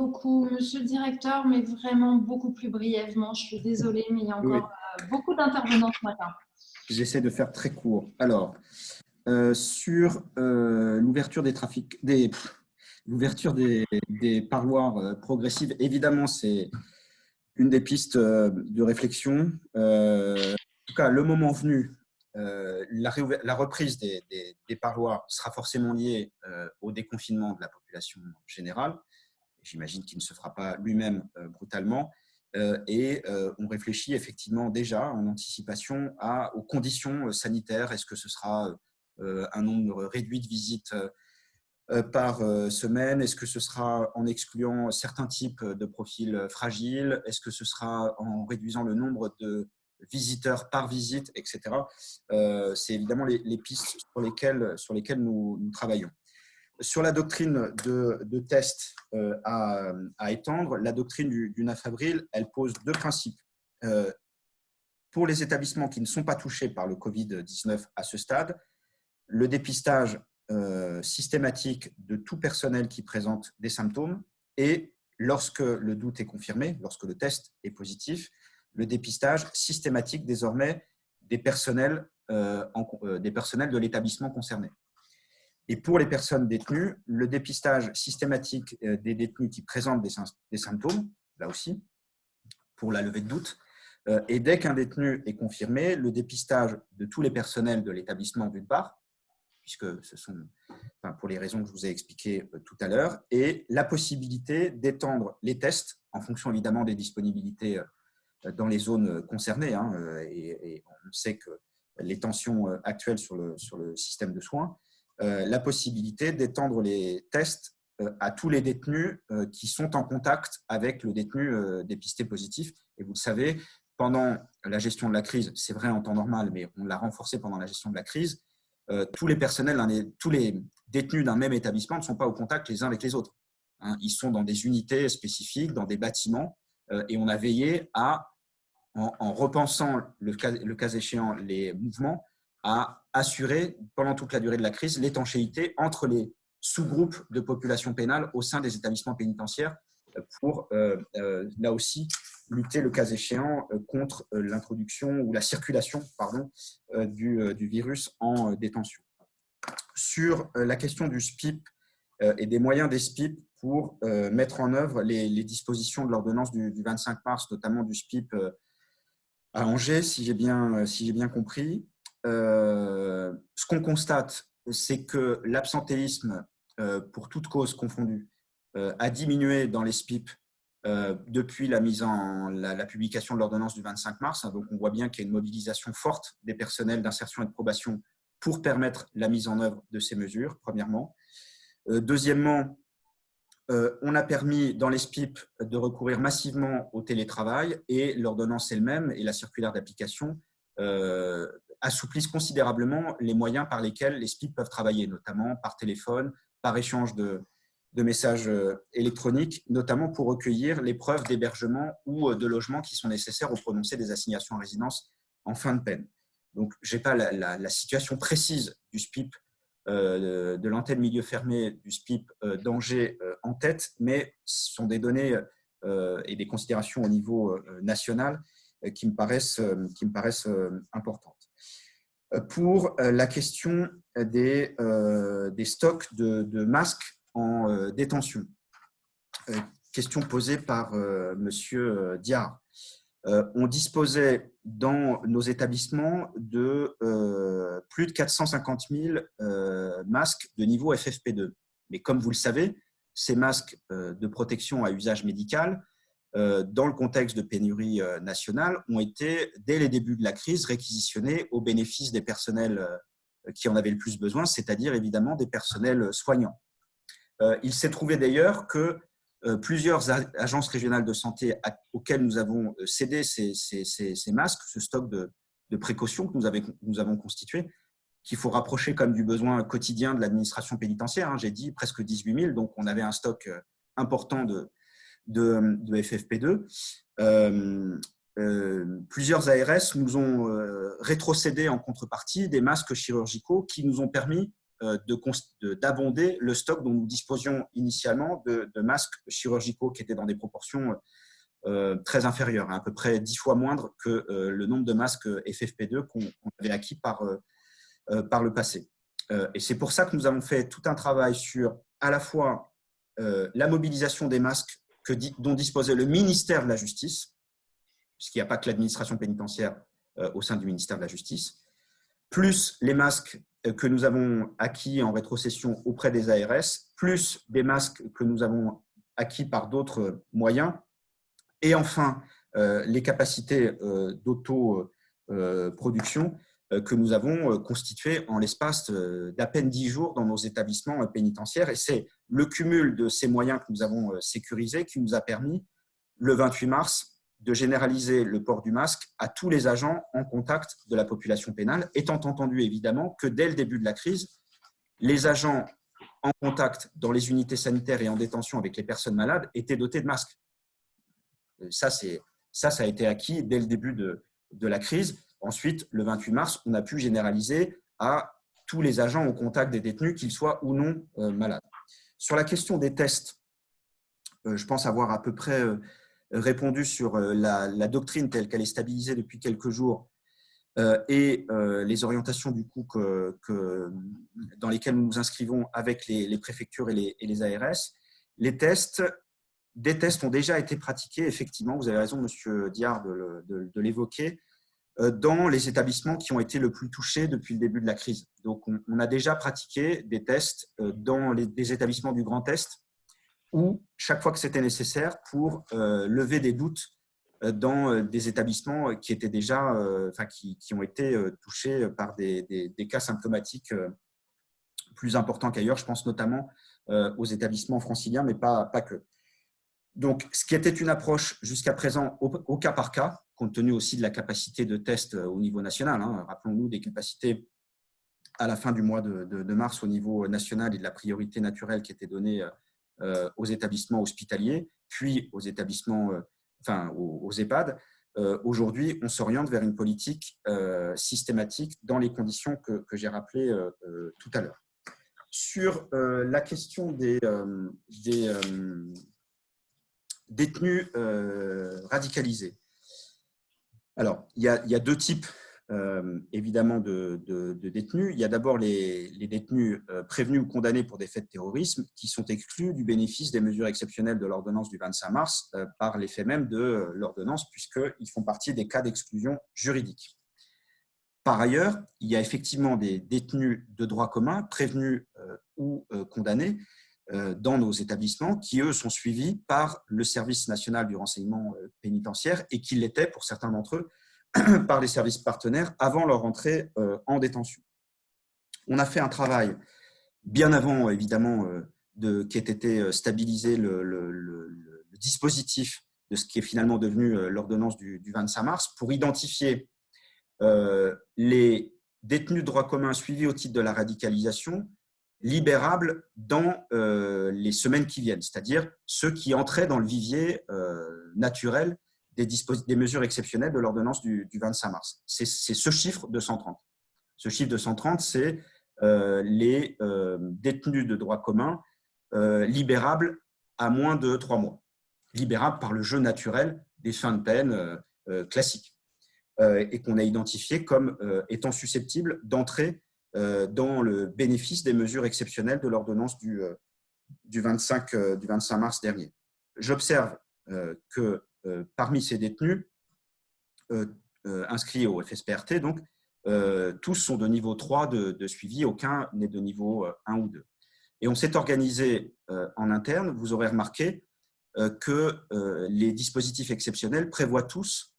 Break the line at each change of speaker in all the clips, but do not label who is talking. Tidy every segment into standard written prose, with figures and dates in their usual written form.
beaucoup, monsieur le directeur, mais vraiment beaucoup plus brièvement. Je suis désolée, mais il y a
Oui,
encore beaucoup d'intervenants ce matin.
j'essaie de faire très court. Alors, sur l'ouverture des l'ouverture des parloirs progressives, évidemment, c'est une des pistes de réflexion. En tout cas, le moment venu, la reprise des parloirs sera forcément liée au déconfinement de la population générale. J'imagine qu'il ne se fera pas lui-même brutalement. On réfléchit effectivement déjà en anticipation aux conditions sanitaires. Est-ce que ce sera un nombre réduit de visites par semaine? Est-ce que ce sera en excluant certains types de profils fragiles? Est-ce que ce sera en réduisant le nombre de visiteurs par visite, etc. C'est évidemment les pistes sur lesquelles nous travaillons. Sur la doctrine de test à étendre, la doctrine du 9 avril, elle pose deux principes. Pour les établissements qui ne sont pas touchés par le Covid-19 à ce stade, le dépistage systématique de tout personnel qui présente des symptômes et, lorsque le doute est confirmé, lorsque le test est positif, le dépistage systématique désormais des personnels de l'établissement concerné. Et pour les personnes détenues, le dépistage systématique des détenus qui présentent des symptômes, là aussi, pour la levée de doute. Et dès qu'un détenu est confirmé, le dépistage de tous les personnels de l'établissement d'une part, puisque ce sont, pour les raisons que je vous ai expliquées tout à l'heure, et la possibilité d'étendre les tests en fonction évidemment des disponibilités dans les zones concernées. Et on sait que les tensions actuelles sur le système de soins, la possibilité d'étendre les tests à tous les détenus qui sont en contact avec le détenu dépisté positif. Et vous le savez, pendant la gestion de la crise, c'est vrai en temps normal, mais on l'a renforcé pendant la gestion de la crise, tous les personnels, tous les détenus d'un même établissement ne sont pas au contact les uns avec les autres. Ils sont dans des unités spécifiques, dans des bâtiments, et on a veillé en repensant le cas échéant les mouvements, à assurer pendant toute la durée de la crise l'étanchéité entre les sous-groupes de population pénale au sein des établissements pénitentiaires pour, là aussi, lutter le cas échéant contre l'introduction ou la circulation du virus en détention. Sur la question du SPIP et des moyens des SPIP pour mettre en œuvre les dispositions de l'ordonnance du 25 mars, notamment du SPIP à Angers, si j'ai bien compris. Ce qu'on constate, c'est que l'absentéisme, pour toute cause confondue, a diminué dans les SPIP depuis la publication de l'ordonnance du 25 mars. Donc, on voit bien qu'il y a une mobilisation forte des personnels d'insertion et de probation pour permettre la mise en œuvre de ces mesures, premièrement. Deuxièmement, on a permis dans les SPIP de recourir massivement au télétravail et l'ordonnance elle-même et la circulaire d'application assouplissent considérablement les moyens par lesquels les SPIP peuvent travailler, notamment par téléphone, par échange de messages électroniques, notamment pour recueillir les preuves d'hébergement ou de logement qui sont nécessaires au prononcé des assignations à résidence en fin de peine. Donc, je n'ai pas la situation précise du SPIP de l'antenne milieu fermé du SPIP d'Angers en tête, mais ce sont des données et des considérations au niveau national qui me paraissent importantes. Pour la question des stocks de masques en détention, question posée par Monsieur Diard. On disposait dans nos établissements de plus de 450 000 masques de niveau FFP2. Mais comme vous le savez, ces masques de protection à usage médical, dans le contexte de pénurie nationale, ont été, dès les débuts de la crise, réquisitionnés au bénéfice des personnels qui en avaient le plus besoin, c'est-à-dire évidemment des personnels soignants. Il s'est trouvé d'ailleurs que plusieurs agences régionales de santé auxquelles nous avons cédé ces masques, ce stock de précautions que nous avons constitué, qu'il faut rapprocher comme du besoin quotidien de l'administration pénitentiaire. J'ai dit presque 18 000, donc on avait un stock important de FFP2. Plusieurs ARS nous ont rétrocédé en contrepartie des masques chirurgicaux qui nous ont permis d'abonder le stock dont nous disposions initialement de masques chirurgicaux qui étaient dans des proportions très inférieures, à peu près 10 fois moindre que le nombre de masques FFP2 qu'on avait acquis par le passé. Et c'est pour ça que nous avons fait tout un travail sur à la fois la mobilisation des masques dont disposait le ministère de la Justice, puisqu'il n'y a pas que l'administration pénitentiaire au sein du ministère de la Justice, plus les masques que nous avons acquis en rétrocession auprès des ARS, plus des masques que nous avons acquis par d'autres moyens, et enfin les capacités d'autoproduction que nous avons constituées en l'espace d'à peine 10 jours dans nos établissements pénitentiaires. Et c'est le cumul de ces moyens que nous avons sécurisés qui nous a permis, le 28 mars, de généraliser le port du masque à tous les agents en contact de la population pénale, étant entendu évidemment que dès le début de la crise, les agents en contact dans les unités sanitaires et en détention avec les personnes malades étaient dotés de masques. Ça a été acquis dès le début de la crise. Ensuite, le 28 mars, on a pu généraliser à tous les agents au contact des détenus, qu'ils soient ou non malades. Sur la question des tests, je pense avoir à peu près répondu sur la doctrine telle qu'elle est stabilisée depuis quelques jours et les orientations du coup dans lesquelles nous nous inscrivons avec les préfectures et les ARS. Des tests ont déjà été pratiqués, effectivement, vous avez raison, Monsieur Diard, de l'évoquer, dans les établissements qui ont été le plus touchés depuis le début de la crise. Donc, on a déjà pratiqué des tests dans des établissements du Grand Est, ou chaque fois que c'était nécessaire pour lever des doutes dans des établissements qui étaient déjà, qui ont été touchés par des cas symptomatiques plus importants qu'ailleurs. Je pense notamment aux établissements franciliens, mais pas que. Donc, ce qui était une approche jusqu'à présent au cas par cas, compte tenu aussi de la capacité de test au niveau national. Rappelons-nous des capacités à la fin du mois de mars au niveau national et de la priorité naturelle qui était donnée aux établissements hospitaliers, puis aux établissements, aux EHPAD. Aujourd'hui, on s'oriente vers une politique systématique dans les conditions que j'ai rappelées tout à l'heure. Sur la question des détenus radicalisés. Alors, il y a deux types évidemment de détenus. Il y a d'abord les détenus prévenus ou condamnés pour des faits de terrorisme qui sont exclus du bénéfice des mesures exceptionnelles de l'ordonnance du 25 mars par l'effet même de l'ordonnance, puisqu'ils font partie des cas d'exclusion juridique. Par ailleurs, il y a effectivement des détenus de droit commun prévenus ou condamnés dans nos établissements qui, eux, sont suivis par le service national du renseignement pénitentiaire et qui l'étaient, pour certains d'entre eux, par les services partenaires avant leur entrée en détention. On a fait un travail bien avant, évidemment, qu'ait été stabilisé le dispositif de ce qui est finalement devenu l'ordonnance du 25 mars pour identifier les détenus de droit commun suivis au titre de la radicalisation libérables dans les semaines qui viennent, c'est-à-dire ceux qui entraient dans le vivier naturel des mesures exceptionnelles de l'ordonnance du 25 mars. C'est ce chiffre de 130. Ce chiffre de 130, c'est les détenus de droit commun libérables à moins de 3 mois, libérables par le jeu naturel des fins de peine classiques, et qu'on a identifié comme étant susceptibles d'entrer dans le bénéfice des mesures exceptionnelles de l'ordonnance du 25 mars dernier. J'observe que parmi ces détenus inscrits au FSPRT, donc, tous sont de niveau 3 de suivi, aucun n'est de niveau 1 ou 2. Et on s'est organisé en interne, vous aurez remarqué que les dispositifs exceptionnels prévoient tous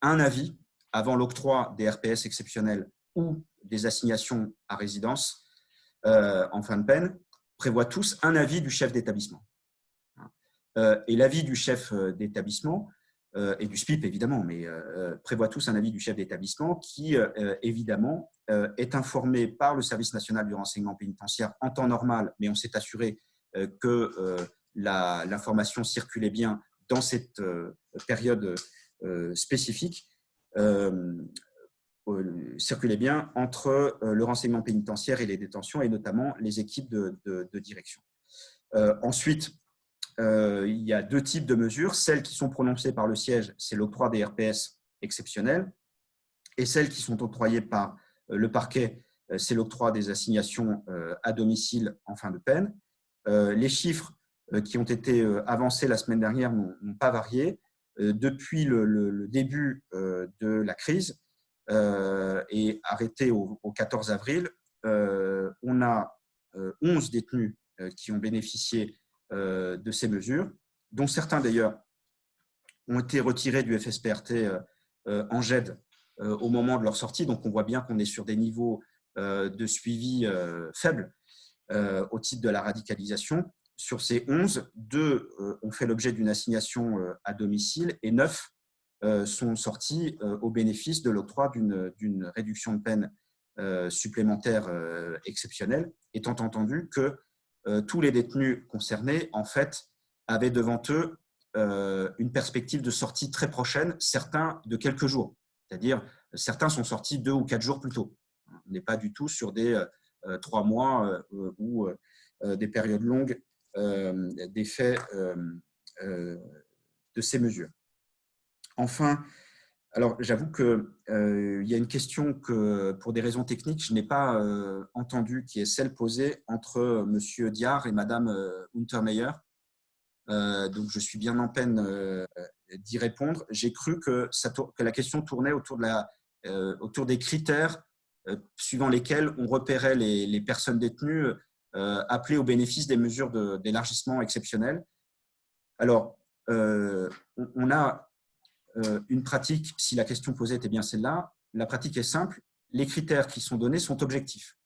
un avis avant l'octroi des RPS exceptionnels ou des assignations à résidence en fin de peine, prévoient tous un avis du chef d'établissement. Et l'avis du chef d'établissement, et du SPIP évidemment, mais prévoit tous un avis du chef d'établissement qui, évidemment, est informé par le service national du renseignement pénitentiaire en temps normal, mais on s'est assuré que l'information circulait bien dans cette période spécifique, circulait bien entre le renseignement pénitentiaire et les détentions, et notamment les équipes de direction. Ensuite, il y a deux types de mesures. Celles qui sont prononcées par le siège, c'est l'octroi des RPS exceptionnels, et celles qui sont octroyées par le parquet, c'est l'octroi des assignations à domicile en fin de peine. Les chiffres qui ont été avancés la semaine dernière n'ont pas varié. Depuis le début de la crise et arrêté au 14 avril, on a 11 détenus qui ont bénéficié de ces mesures, dont certains d'ailleurs ont été retirés du FSPRT en GED au moment de leur sortie. Donc on voit bien qu'on est sur des niveaux de suivi faibles au titre de la radicalisation. Sur ces 11, 2 ont fait l'objet d'une assignation à domicile et 9 sont sortis au bénéfice de l'octroi d'une réduction de peine supplémentaire exceptionnelle, étant entendu que tous les détenus concernés, en fait, avaient devant eux une perspective de sortie très prochaine, certains de quelques jours. C'est-à-dire, certains sont sortis 2 ou 4 jours plus tôt. On n'est pas du tout sur des 3 mois ou des périodes longues d'effet de ces mesures. Enfin, alors j'avoue qu'il y a une question que, pour des raisons techniques, je n'ai pas entendue, qui est celle posée entre M. Diard et Mme Untermeyer. Donc je suis bien en peine d'y répondre. J'ai cru que la question tournait autour des critères suivant lesquels on repérait les personnes détenues appelées au bénéfice des mesures d'élargissement exceptionnelles. Alors, on a une pratique, si la question posée était bien celle-là, la pratique est simple, les critères qui sont donnés sont objectifs.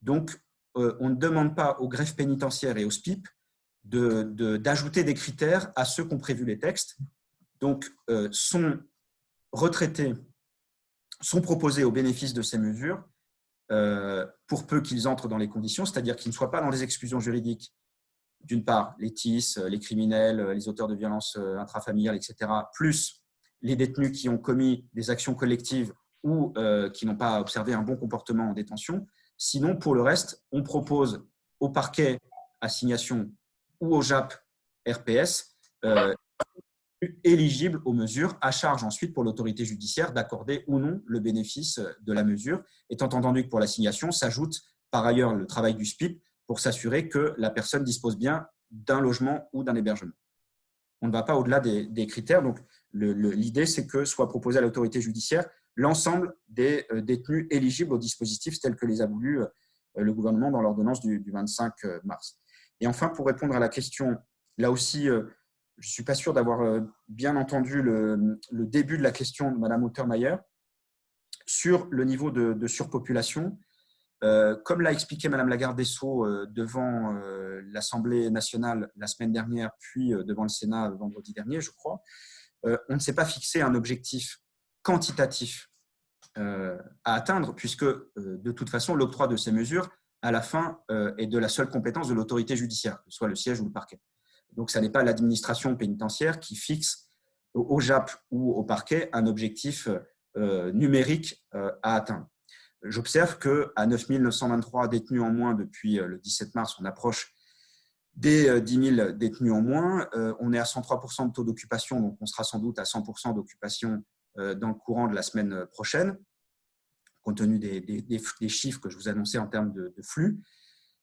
Donc, on ne demande pas au greffe pénitentiaire et au SPIP d'ajouter des critères à ceux qu'ont prévu les textes. Donc, sont retraités, sont proposés au bénéfice de ces mesures pour peu qu'ils entrent dans les conditions, c'est-à-dire qu'ils ne soient pas dans les exclusions juridiques. D'une part, les TIS, les criminels, les auteurs de violences intrafamiliales, etc., plus les détenus qui ont commis des actions collectives ou qui n'ont pas observé un bon comportement en détention. Sinon, pour le reste, on propose au parquet assignation ou au JAP RPS éligibles aux mesures, à charge ensuite pour l'autorité judiciaire d'accorder ou non le bénéfice de la mesure, étant entendu que pour l'assignation s'ajoute par ailleurs le travail du SPIP pour s'assurer que la personne dispose bien d'un logement ou d'un hébergement. On ne va pas au-delà des critères. Donc, l'idée, c'est que soit proposé à l'autorité judiciaire l'ensemble des détenus éligibles au dispositif tel que les a voulu le gouvernement dans l'ordonnance du 25 mars. Et enfin, pour répondre à la question, là aussi, je ne suis pas sûr d'avoir bien entendu le début de la question de Mme Untermeyer sur le niveau de surpopulation. Comme l'a expliqué Madame la garde des Sceaux devant l'Assemblée nationale la semaine dernière, puis devant le Sénat vendredi dernier, je crois, on ne s'est pas fixé un objectif quantitatif à atteindre, puisque de toute façon, l'octroi de ces mesures, à la fin, est de la seule compétence de l'autorité judiciaire, que ce soit le siège ou le parquet. Donc, ce n'est pas l'administration pénitentiaire qui fixe au JAP ou au parquet un objectif numérique à atteindre. J'observe qu'à 9 923 détenus en moins depuis le 17 mars, on approche des 10 000 détenus en moins. On est à 103% de taux d'occupation, donc on sera sans doute à 100% d'occupation dans le courant de la semaine prochaine, compte tenu des chiffres que je vous annonçais en termes de flux.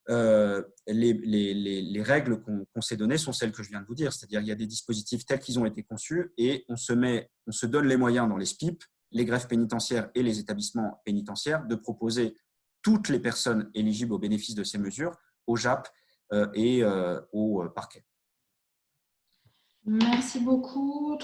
Les règles qu'on s'est données sont celles que je viens de vous dire, c'est-à-dire qu'il y a des dispositifs tels qu'ils ont été conçus et on se donne les moyens dans les SPIP, les greffes pénitentiaires et les établissements pénitentiaires de proposer toutes les personnes éligibles au bénéfice de ces mesures au JAP et au parquet.
Merci beaucoup.